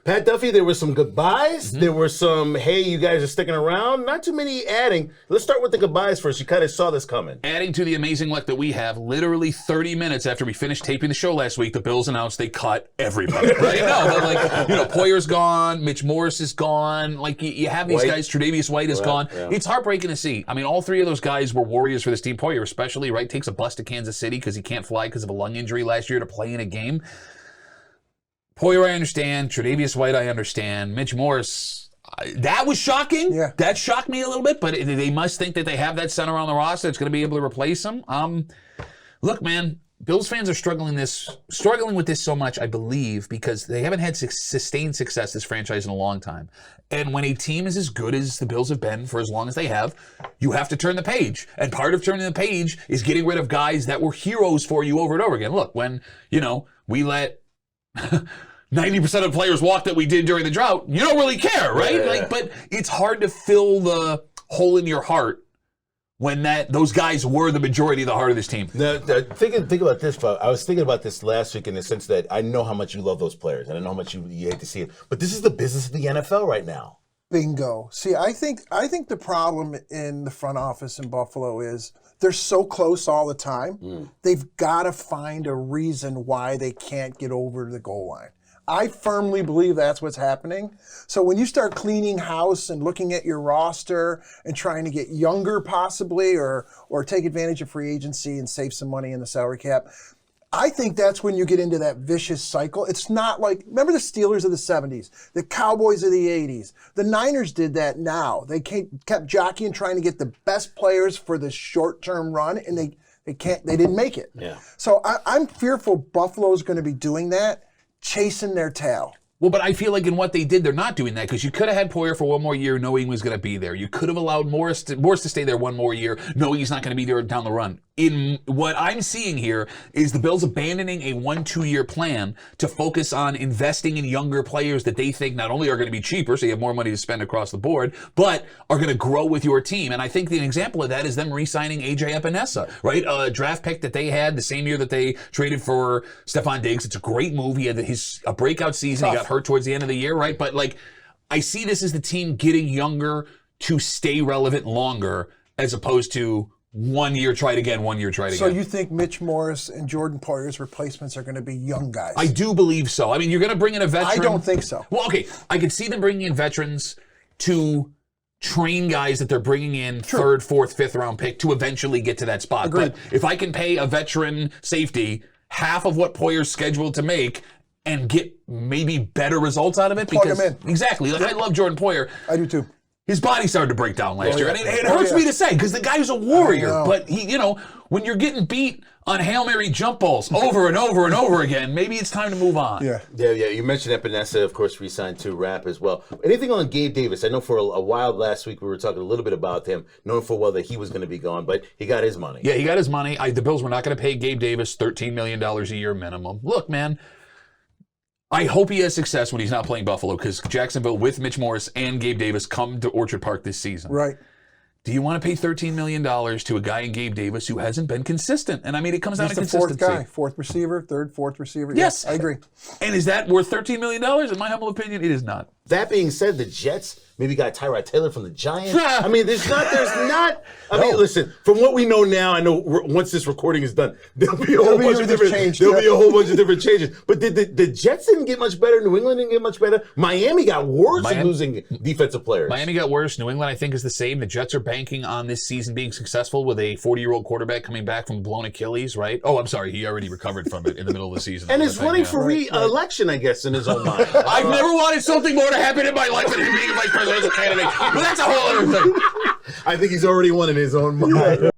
Pat Duffy, there were some goodbyes. There were some, hey, you guys are sticking around. Not too many adding. Let's start with the goodbyes first. You kind of saw this coming. Adding to the amazing luck that we have, literally 30 minutes after we finished taping the show last week, the Bills announced they cut everybody. Right? No, Poyer's gone. Mitch Morris is gone. Like, you have these guys. Tre'Davious White is gone. Yeah. It's heartbreaking to see. I mean, all three of those guys were warriors for this team. Poyer especially, right? Takes a bus to Kansas City because he can't fly because of a lung injury last year to play in a game. Poyer, I understand. Tre'Davious White, I understand. Mitch Morris, that was shocking. Yeah. That shocked me a little bit, but they must think that they have that center on the roster that's going to be able to replace him. Look, man, Bills fans are struggling with this so much, I believe, because they haven't had sustained success, this franchise, in a long time. And when a team is as good as the Bills have been for as long as they have, you have to turn the page. And part of turning the page is getting rid of guys that were heroes for you over and over again. Look, when, we let 90% of players walk that we did during the drought, you don't really care, right? Yeah. But it's hard to fill the hole in your heart when those guys were the majority of the heart of this team. Think about this, Bob. I was thinking about this last week in the sense that I know how much you love those players, and I know how much you hate to see it. But this is the business of the NFL right now. Bingo. See, I think the problem in the front office in Buffalo is they're so close all the time. They've got to find a reason why they can't get over the goal line. I firmly believe that's what's happening. So when you start cleaning house and looking at your roster and trying to get younger possibly or take advantage of free agency and save some money in the salary cap, I think that's when you get into that vicious cycle. It's not like, remember the Steelers of the 70s, the Cowboys of the 80s. The Niners did that now. They kept jockeying, trying to get the best players for the short-term run, and they didn't make it. Yeah. So I'm fearful Buffalo's going to be doing that, chasing their tail. Well, but I feel like in what they did, they're not doing that because you could have had Poyer for one more year knowing he was going to be there. You could have allowed Morris to stay there one more year knowing he's not going to be there down the run. In what I'm seeing here is the Bills abandoning a 1-2 year plan to focus on investing in younger players that they think not only are going to be cheaper, so you have more money to spend across the board, but are going to grow with your team. And I think an example of that is them re-signing A.J. Epinesa, right? A draft pick that they had the same year that they traded for Stephon Diggs. It's a great move. He had a breakout season. He got hurt towards the end of the year, right? But I see this as the team getting younger to stay relevant longer as opposed to 1 year, try it again, 1 year, try it again. So you think Mitch Morris and Jordan Poyer's replacements are going to be young guys? I do believe so. I mean, you're going to bring in a veteran. I don't think so. Well, okay. I could see them bringing in veterans to train guys that they're bringing in third, fourth, fifth round pick to eventually get to that spot. Agreed. But if I can pay a veteran safety half of what Poyer's scheduled to make and get maybe better results out of it, Plug him in. Exactly. I love Jordan Poyer. I do too. His body started to break down last year. And it hurts me to say because the guy's a warrior. But he, when you're getting beat on Hail Mary jump balls over and over and over again, maybe it's time to move on. Yeah. You mentioned Epinesa, of course, re-signed to Rap as well. Anything on Gabe Davis? I know for a while last week we were talking a little bit about him, knowing full well that he was going to be gone, but he got his money. Yeah, he got his money. The Bills were not going to pay Gabe Davis $13 million a year minimum. Look, man, I hope he has success when he's not playing Buffalo because Jacksonville with Mitch Morris and Gabe Davis come to Orchard Park this season. Right. Do you want to pay $13 million to a guy in Gabe Davis who hasn't been consistent? And I mean, it comes down to consistency. Fourth guy, fourth receiver, fourth receiver. Yes. I agree. And is that worth $13 million? In my humble opinion, it is not. That being said, the Jets maybe got Tyrod Taylor from the Giants. I mean, there's not. I mean, listen, from what we know now, I know once this recording is done, there'll be a whole bunch of different changes. But the Jets didn't get much better. New England didn't get much better. Miami got worse in losing defensive players. Miami got worse. New England, I think, is the same. The Jets are banking on this season being successful with a 40-year-old quarterback coming back from a blown Achilles, right? Oh, I'm sorry. He already recovered from it in the middle of the season. And is running for re-election, I guess, in his own mind. I've never wanted something more to happen in my life than him being vice presidential candidate. But that's a whole other thing. I think he's already won in his own mind.